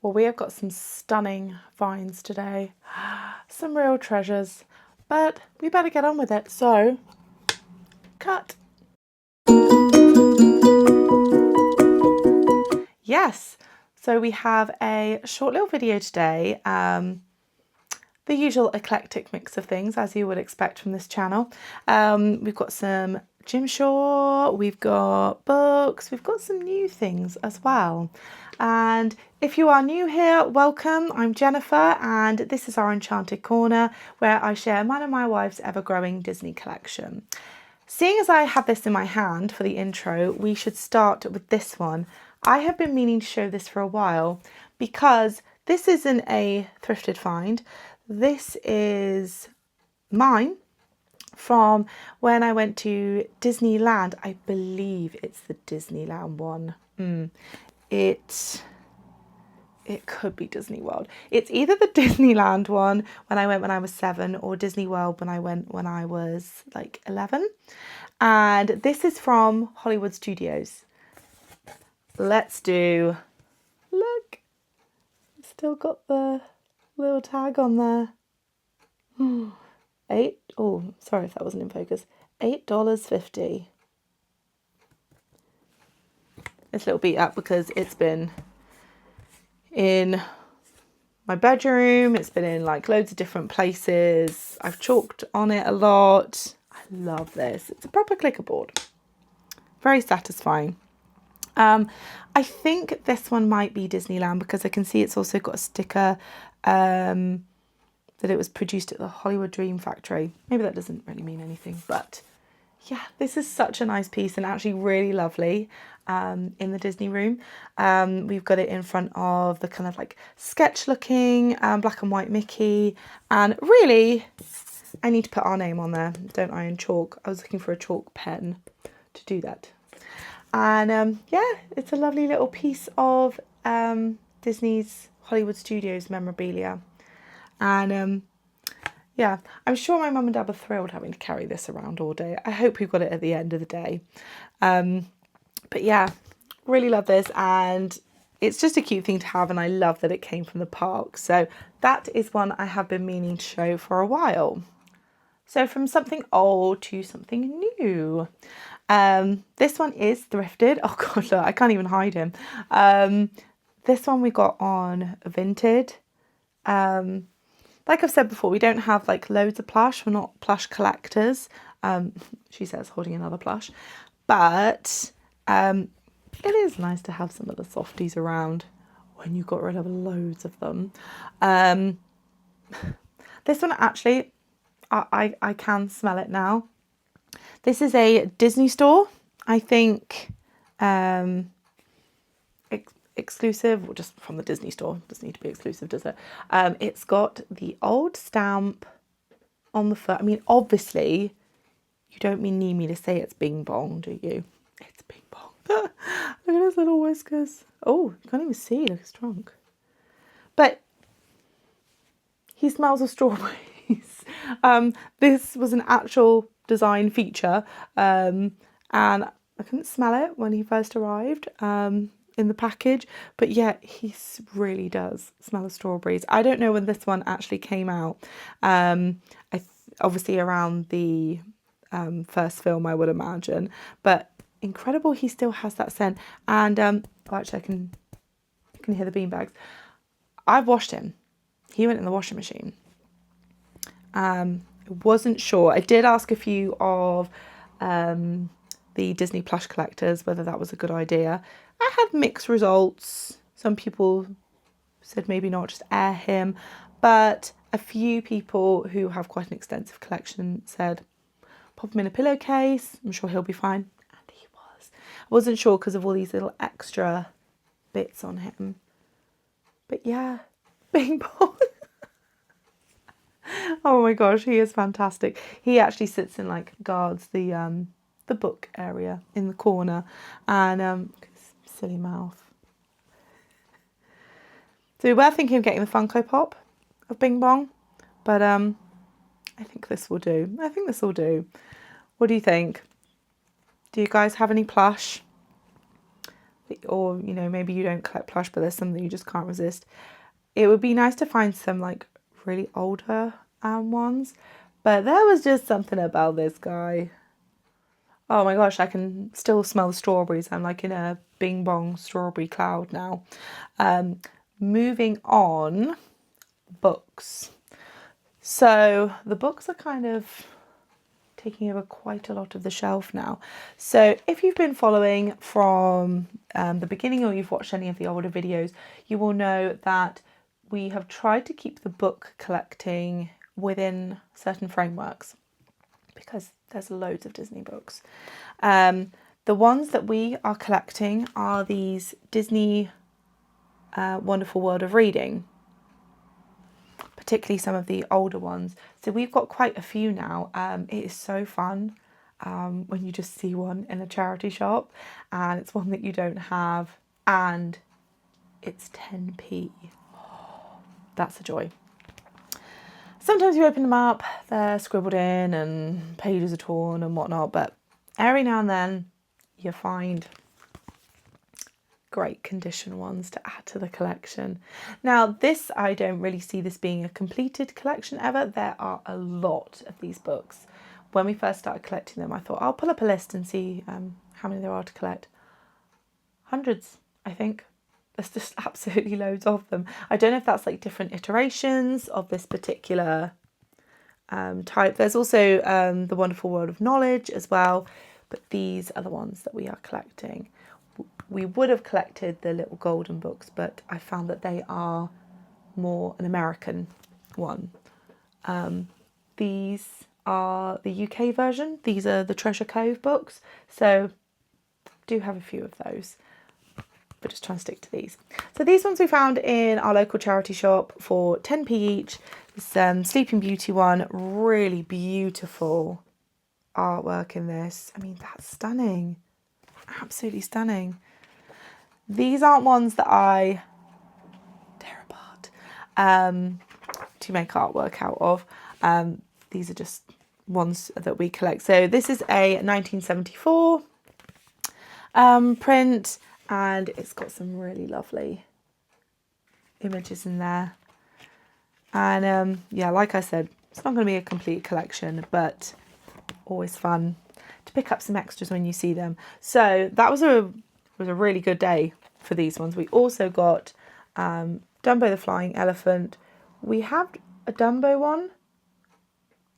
Well, we have got some stunning finds today. Some real treasures. But we better get on with it. So, cut. Yes. So we have a short little video today. The usual eclectic mix of things, as you would expect from this channel. We've got some gym short, we've got books, we've got some new things as well. And if you are new here, welcome. I'm Jennifer, and this is our Enchanted Corner, where I share mine and my wife's ever-growing Disney collection. Seeing as I have this in my hand for the intro, we should start with this one. I have been meaning to show this for a while because this isn't a thrifted find. This is mine from when I went to Disneyland. I believe it's the Disneyland one. It could be Disney World. It's either the Disneyland one when I went when I was 7 or Disney World when I went when I was like 11. And this is from Hollywood Studios. Let's do, look, still got the little tag on there. Oh, sorry if that wasn't in focus. $8.50. It's a little beat up because it's been in my bedroom. It's been in like loads of different places. I've chalked on it a lot. I love this. It's a proper clipperboard. Very satisfying. I think this one might be Disneyland because I can see it's also got a sticker that it was produced at the Hollywood Dream Factory. Maybe that doesn't really mean anything, but yeah, this is such a nice piece and actually really lovely in the Disney room. We've got it in front of the kind of like sketch looking black and white Mickey, and really I need to put our name on there, don't I, in chalk. I was looking for a chalk pen to do that. And yeah, it's a lovely little piece of Disney's Hollywood Studios memorabilia. And yeah, I'm sure my mum and dad were thrilled having to carry this around all day. I hope we've got it at the end of the day. But yeah, really love this, and it's just a cute thing to have, and I love that it came from the park. So that is one I have been meaning to show for a while. So from something old to something new. This one is thrifted. Oh god, look, I can't even hide him. This one we got on Vinted. Like I've said before, we don't have like loads of plush. We're not plush collectors. She says, holding another plush. But it is nice to have some of the softies around when you've got rid of loads of them. This one actually, I can smell it now. This is a Disney store, I think, exclusive, or just from the Disney store. Doesn't need to be exclusive, does it? It's got the old stamp on the foot. I mean, obviously, you don't need me to say it's Bing Bong, do you? It's Bing Bong. Look at his little whiskers. Oh, you can't even see, look, he's drunk. But he smells of strawberries. This was an actual design feature, and I couldn't smell it when he first arrived in the package, but yeah, he really does smell of strawberries. I don't know when this one actually came out. Obviously around the first film, I would imagine, but incredible he still has that scent. And well, actually I can hear the beanbags. I've washed him. He went in the washing machine. Wasn't sure. I did ask a few of the Disney plush collectors whether that was a good idea. I had mixed results. Some people said maybe not, just air him, but a few people who have quite an extensive collection said pop him in a pillowcase, I'm sure he'll be fine, and he was. I wasn't sure because of all these little extra bits on him, but yeah, Bing Bong. Oh my gosh, he is fantastic. He actually sits and like guards the book area in the corner, and look at his silly mouth. So we were thinking of getting the Funko Pop of Bing Bong, but I think this will do. I think this will do. What do you think? Do you guys have any plush? or, you know, maybe you don't collect plush, but there's something you just can't resist. It would be nice to find some like really older ones, but there was just something about this guy. Oh my gosh, I can still smell the strawberries. I'm like in a bing bong strawberry cloud now. Moving on, books. So the books are kind of taking over quite a lot of the shelf now. So if you've been following from the beginning, or you've watched any of the older videos, you will know that we have tried to keep the book collecting within certain frameworks, because there's loads of Disney books. The ones that we are collecting are these Disney Wonderful World of Reading, particularly some of the older ones. So we've got quite a few now. It is so fun when you just see one in a charity shop and it's one that you don't have and it's 10p. Oh, that's a joy. Sometimes you open them up, they're scribbled in and pages are torn and whatnot, but every now and then you find great condition ones to add to the collection. Now this, I don't really see this being a completed collection ever. There are a lot of these books. When we first started collecting them, I thought I'll pull up a list and see how many there are to collect. Hundreds, I think. There's just absolutely loads of them. I don't know if that's like different iterations of this particular type. There's also the Wonderful World of Knowledge as well, but these are the ones that we are collecting. We would have collected the little golden books, but I found that they are more an American one. These are the UK version. These are the Treasure Cove books. So do have a few of those, but just try and stick to these. So these ones we found in our local charity shop for 10p each. This Sleeping Beauty one, really beautiful artwork in this. I mean, that's stunning. Absolutely stunning. These aren't ones that I tear apart to make artwork out of. These are just ones that we collect. So this is a 1974 print, and it's got some really lovely images in there. And yeah, like I said, it's not going to be a complete collection, but always fun to pick up some extras when you see them. So that was a really good day for these ones. We also got Dumbo the Flying Elephant. We have a Dumbo one,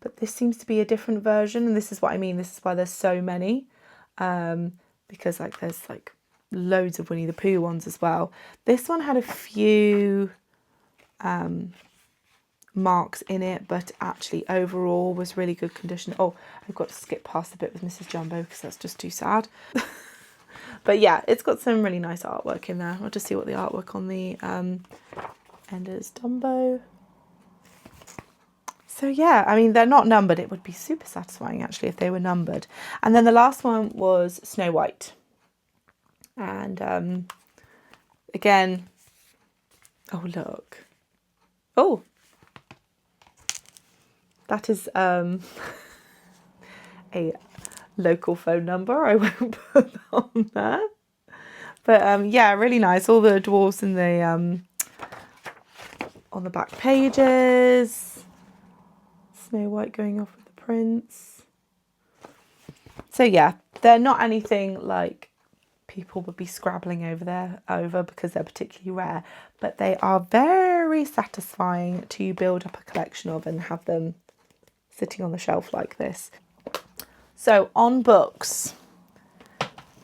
but this seems to be a different version, and this is what I mean. This is why there's so many, because like there's like loads of Winnie the Pooh ones as well. This one had a few marks in it, but actually overall was really good condition. Oh, I've got to skip past the bit with Mrs. Jumbo because that's just too sad. But yeah, it's got some really nice artwork in there. I'll just see what the artwork on the end is. Dumbo. So yeah, I mean, they're not numbered. It would be super satisfying actually if they were numbered. And then the last one was Snow White. And again, oh look. Oh, that is a local phone number. I won't put that on there. But yeah, really nice. All the dwarves in the on the back pages. Snow White going off with the prince. So yeah, they're not anything like people would be scrabbling over because they're particularly rare, but they are very satisfying to build up a collection of and have them sitting on the shelf like this. So on books,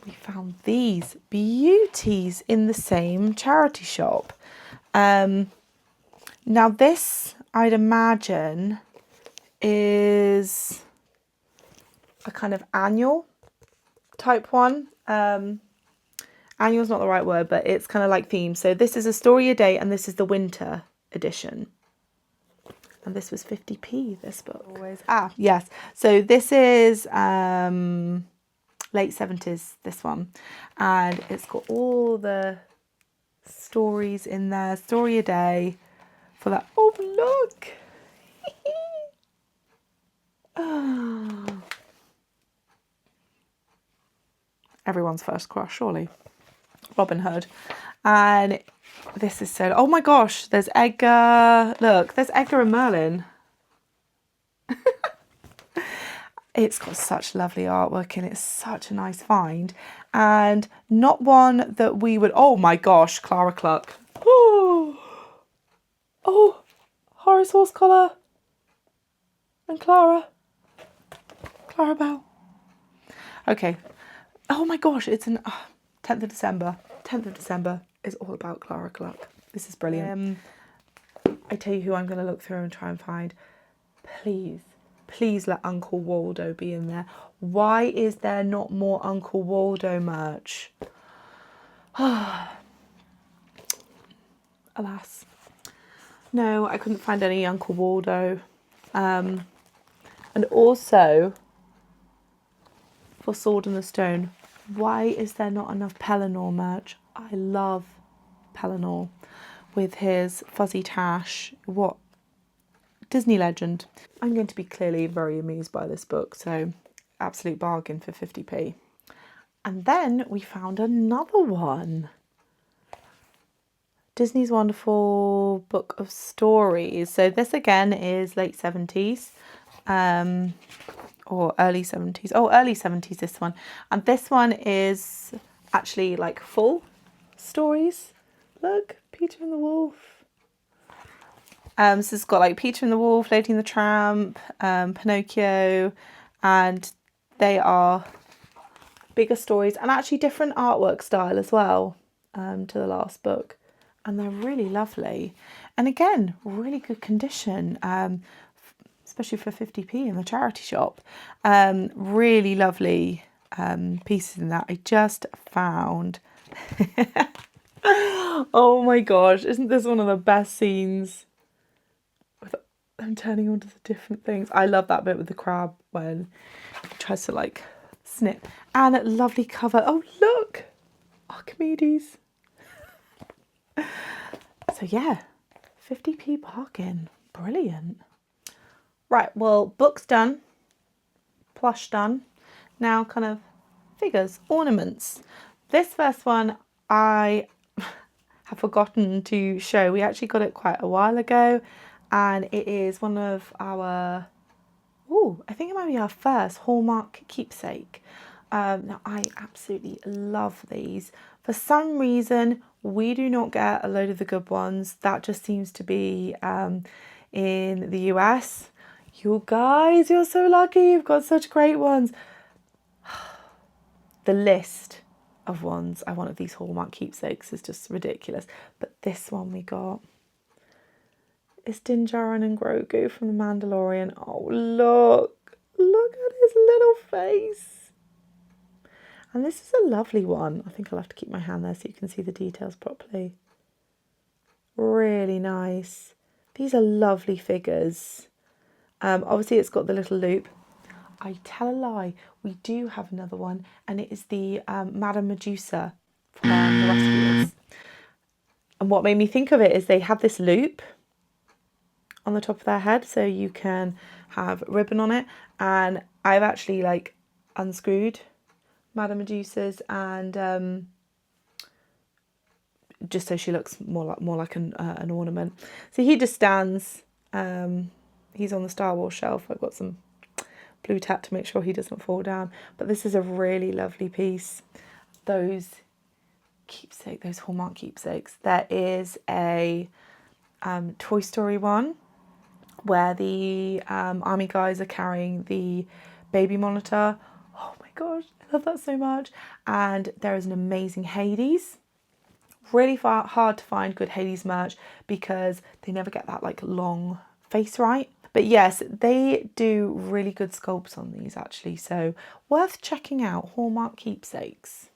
we found these beauties in the same charity shop. Now this, I'd imagine, is a kind of annual type one. Annual's not the right word, but it's kind of like themed. So this is a story a day, and this is the winter edition. And this was 50p, this book. Always. Ah, yes. So this is late 70s, this one. And it's got all the stories in there. Story a day for that. Oh, look. Oh. Everyone's first crush, surely. Robin Hood. And this is so, oh my gosh, there's Edgar. Look, there's Edgar and Merlin. It's got such lovely artwork and it's such a nice find. And not one that we would, oh my gosh, Clara Cluck. Oh, oh, Horace Horsecollar and Clara Bell. Okay. Oh my gosh, it's an 10th of December. 10th of December is all about Clara Cluck. This is brilliant. I tell you who I'm going to look through and try and find. Please let Uncle Waldo be in there. Why is there not more Uncle Waldo merch? Alas. No, I couldn't find any Uncle Waldo. And also, for Sword in the Stone, why is there not enough Pellinor merch? I love Pellinor with his fuzzy tash. What? Disney legend. I'm going to be clearly very amused by this book, so absolute bargain for 50p. And then we found another one. Disney's Wonderful Book of Stories. So this again is late 70s or early 70s. Oh, early 70s this one. And this one is actually like full stories. Look, Peter and the Wolf. So it's got like Peter and the Wolf, Lady and the Tramp, Pinocchio, and they are bigger stories and actually different artwork style as well to the last book. And they're really lovely. And again, really good condition, especially for 50p in the charity shop. Really lovely pieces in that. I just found. Oh my gosh, isn't this one of the best scenes? I'm turning onto the different things. I love that bit with the crab when he tries to like snip. And a lovely cover. Oh, look! Archimedes. So yeah, 50p bargain. Brilliant. Right, well, book's done. Plush done. Now kind of figures, ornaments. This first one I have forgotten to show. We actually got it quite a while ago. And it is one of our, I think it might be our first Hallmark Keepsake. Now, I absolutely love these. For some reason, we do not get a load of the good ones. That just seems to be in the US. You guys, you're so lucky. You've got such great ones. The list of ones I want of these Hallmark Keepsakes is just ridiculous. But this one we got. It's Din Djarin and Grogu from the Mandalorian. Oh, look at his little face. And this is a lovely one. I think I'll have to keep my hand there so you can see the details properly. Really nice. These are lovely figures. Obviously it's got the little loop. I tell a lie, we do have another one, and it is the Madame Medusa from The Rescuers. And what made me think of it is they have this loop on the top of their head, so you can have ribbon on it. And I've actually like unscrewed Madame Medusa's and just so she looks more like an ornament. So he just stands. He's on the Star Wars shelf. I've got some blue tack to make sure he doesn't fall down. But this is a really lovely piece. Those Hallmark keepsakes. There is a Toy Story one where the army guys are carrying the baby monitor. Oh my gosh, I love that so much. And there is an amazing Hades. Really hard to find good Hades merch because they never get that like long face right. But yes, they do really good sculpts on these actually, so worth checking out, Hallmark Keepsakes.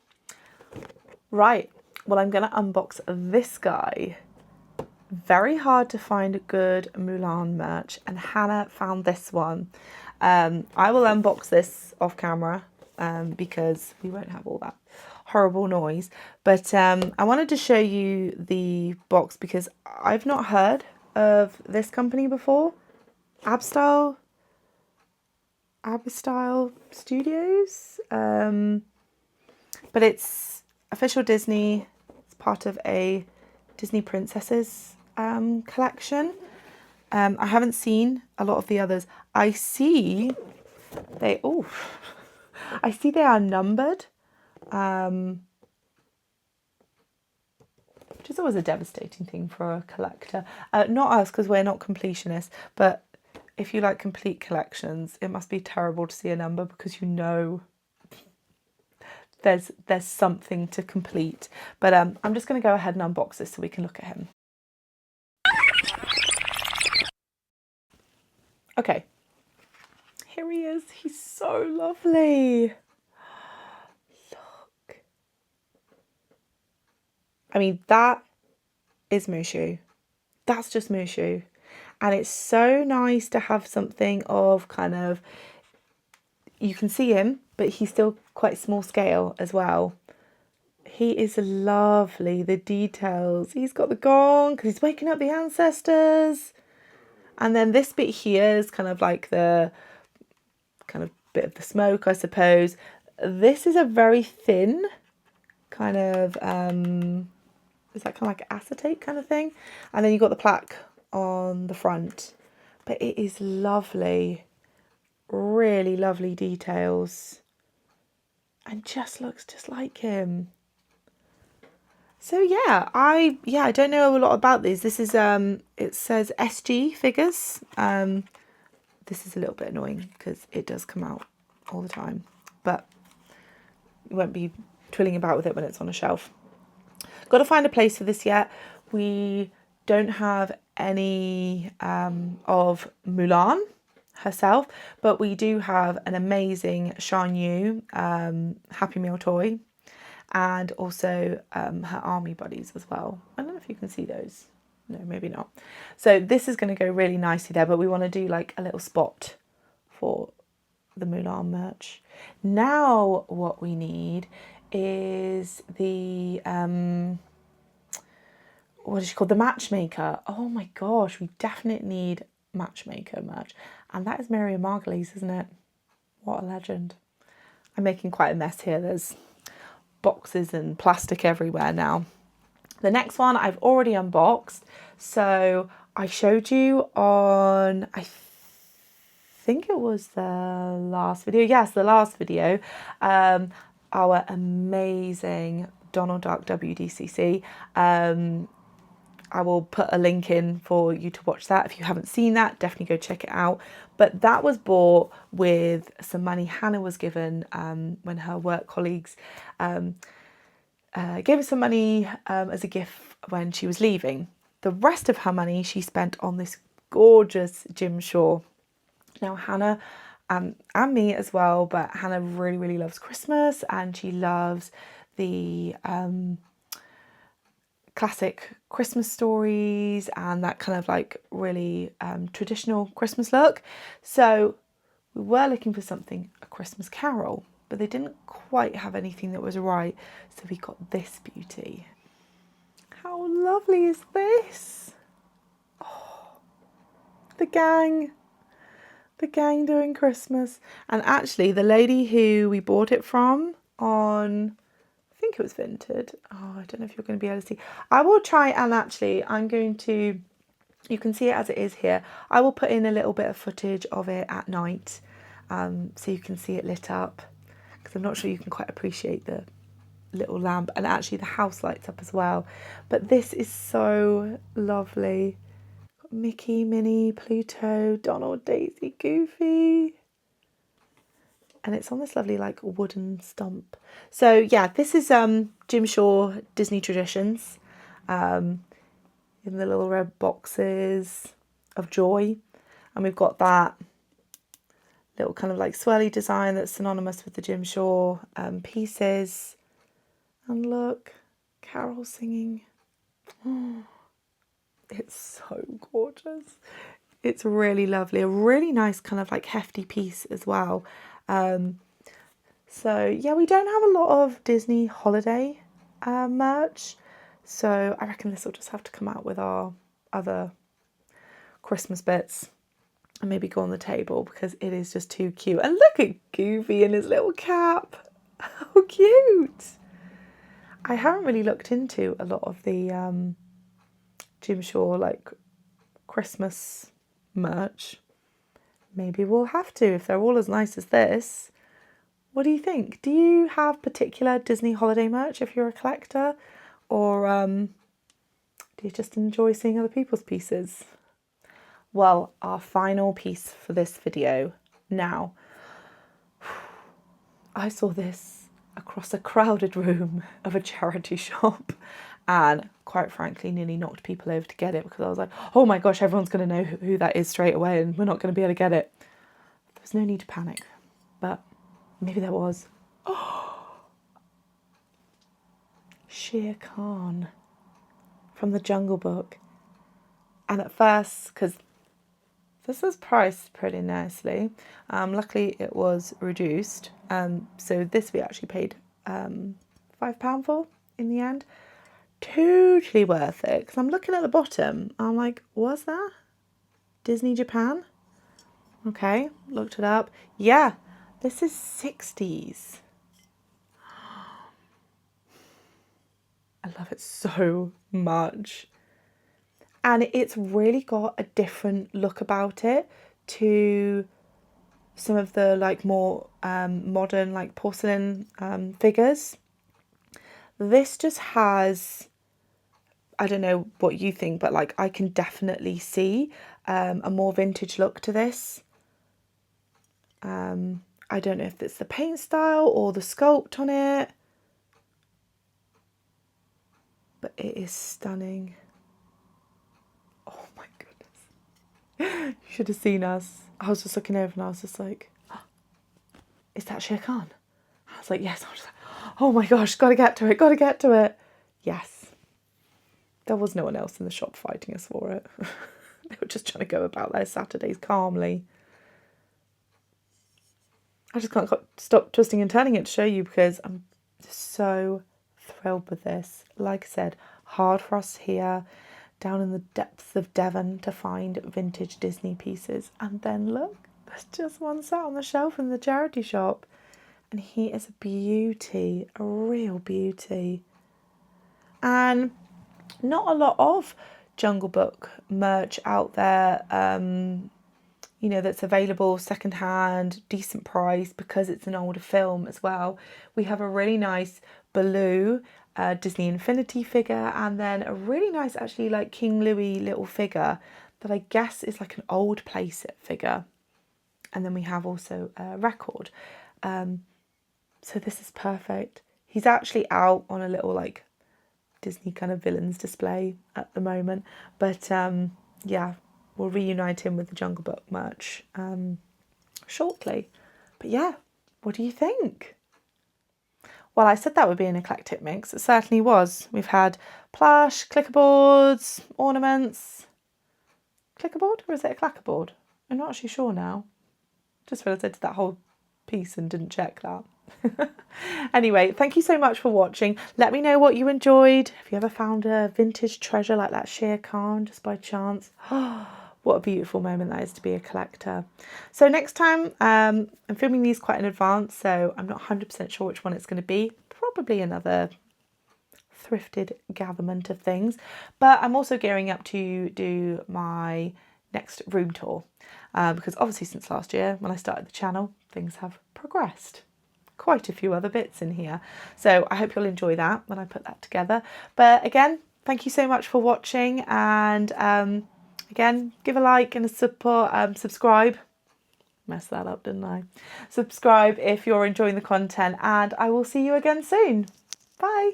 Right, well, I'm going to unbox this guy. Very hard to find good Mulan merch, and Hannah found this one. I will unbox this off camera because we won't have all that horrible noise. But I wanted to show you the box because I've not heard of this company before. Abstyle Studios. But it's official Disney. It's part of a Disney Princesses collection. I haven't seen a lot of the others. I see they are numbered, which is always a devastating thing for a collector. Not us, because we're not completionists, but if you like complete collections, it must be terrible to see a number, because you know there's something to complete. But I'm just going to go ahead and unbox this so we can look at him. Okay, here he is. He's so lovely. Look. I mean, that is Mushu. That's just Mushu. And it's so nice to have something of kind of, you can see him, but he's still quite small scale as well. He is lovely. The details. He's got the gong because he's waking up the ancestors. And then this bit here is kind of like the kind of bit of the smoke, I suppose. This is a very thin kind of, is that kind of like acetate kind of thing? And then you've got the plaque on the front. But it is lovely. Really lovely details. And just looks just like him. So yeah, I don't know a lot about these. This is it says SG figures. This is a little bit annoying because it does come out all the time, but you won't be twiddling about with it when it's on a shelf. Got to find a place for this yet. We don't have any of Mulan herself, but we do have an amazing Shan Yu Happy Meal toy. And also her army buddies as well. I don't know if you can see those. No, maybe not. So this is going to go really nicely there, but we want to do like a little spot for the Mulan merch. Now what we need is the, what is she called? The Matchmaker. Oh my gosh, we definitely need Matchmaker merch. And that is Miriam Margolyes, isn't it? What a legend. I'm making quite a mess here. There's boxes and plastic everywhere now. The next one I've already unboxed. So I showed you on, I think it was the last video. Yes, the last video. Our amazing Donald Duck WDCC. I will put a link in for you to watch that. If you haven't seen that, definitely go check it out. But that was bought with some money Hannah was given when her work colleagues gave her some money as a gift when she was leaving. The rest of her money she spent on this gorgeous Jim Shore. Now Hannah and me as well, but Hannah really, really loves Christmas, and she loves the classic Christmas stories and that kind of like really traditional Christmas look. So we were looking for something, a Christmas Carol, but they didn't quite have anything that was right. So we got this beauty. How lovely is this? Oh, the gang doing Christmas. And actually the lady who we bought it from on, I think it was Vinted. Oh, I don't know if you're going to be able to see. I will try, and actually I'm going to, you can see it as it is here. I will put in a little bit of footage of it at night so you can see it lit up, because I'm not sure you can quite appreciate the little lamp, and actually the house lights up as well. But this is so lovely. Got Mickey, Minnie, Pluto, Donald, Daisy, Goofy. And it's on this lovely like wooden stump. So yeah, this is Jim Shore Disney Traditions. In the little red boxes of joy. And we've got that little kind of like swirly design that's synonymous with the Jim Shore pieces. And look, Carol singing. Oh, it's so gorgeous. It's really lovely. A really nice kind of like hefty piece as well. So yeah, we don't have a lot of Disney holiday merch. So I reckon this will just have to come out with our other Christmas bits and maybe go on the table, because it is just too cute. And look at Goofy in his little cap. How cute. I haven't really looked into a lot of the Jim Shore like Christmas merch. Maybe we'll have to if they're all as nice as this. What do you think? Do you have particular Disney holiday merch if you're a collector? Or do you just enjoy seeing other people's pieces? Well, our final piece for this video now. I saw this across a crowded room of a charity shop and quite frankly nearly knocked people over to get it because I was like, oh my gosh, everyone's going to know who that is straight away and we're not going to be able to get it. There was no need to panic, but maybe there was. Shere Khan from the Jungle Book. And at first, because this is priced pretty nicely, luckily it was reduced. So this we actually paid £5 for in the end. Totally worth it, because I'm looking at the bottom. I'm like, was that Disney Japan? Okay, looked it up. Yeah, this is 60s. I love it so much. And it's really got a different look about it to some of the like more modern like porcelain figures. This just has, I don't know what you think, but like I can definitely see a more vintage look to this. I don't know if it's the paint style or the sculpt on it, but it is stunning. Oh my goodness. You should have seen us. I was just looking over and I was just like, oh, is that Shere Khan? I was like, yes. I was just like, oh my gosh, gotta get to it, gotta get to it. Yes. There was no one else in the shop fighting us for it. They were just trying to go about their Saturdays calmly. I just can't stop twisting and turning it to show you because I'm so thrilled with this. Like I said, hard for us here down in the depths of Devon to find vintage Disney pieces. And then look, there's just one sat on the shelf in the charity shop. And he is a beauty, a real beauty. And not a lot of Jungle Book merch out there, you know, that's available secondhand, decent price because it's an older film as well. We have a really nice Baloo Disney Infinity figure, and then a really nice actually like King Louis little figure that I guess is like an old playset figure. And then we have also a record. So this is perfect. He's actually out on a little like Disney kind of villains display at the moment. But yeah, we'll reunite him with the Jungle Book merch shortly. But yeah, what do you think? Well, I said that would be an eclectic mix. It certainly was. We've had plush, clickerboards, ornaments. Clickerboard or is it a clackerboard? I'm not actually sure now. Just realised I did that whole piece and didn't check that. Anyway, thank you so much for watching. Let me know what you enjoyed. Have you ever found a vintage treasure like that Shere Khan just by chance? What a beautiful moment that is to be a collector. So next time, I'm filming these quite in advance, so I'm not 100% sure which one it's going to be. Probably another thrifted gatherment of things. But I'm also gearing up to do my next room tour because obviously since last year when I started the channel, things have progressed. Quite a few other bits in here. So I hope you'll enjoy that when I put that together. But again, thank you so much for watching, and again, give a like and a subscribe. Messed that up, didn't I? Subscribe if you're enjoying the content, and I will see you again soon. Bye.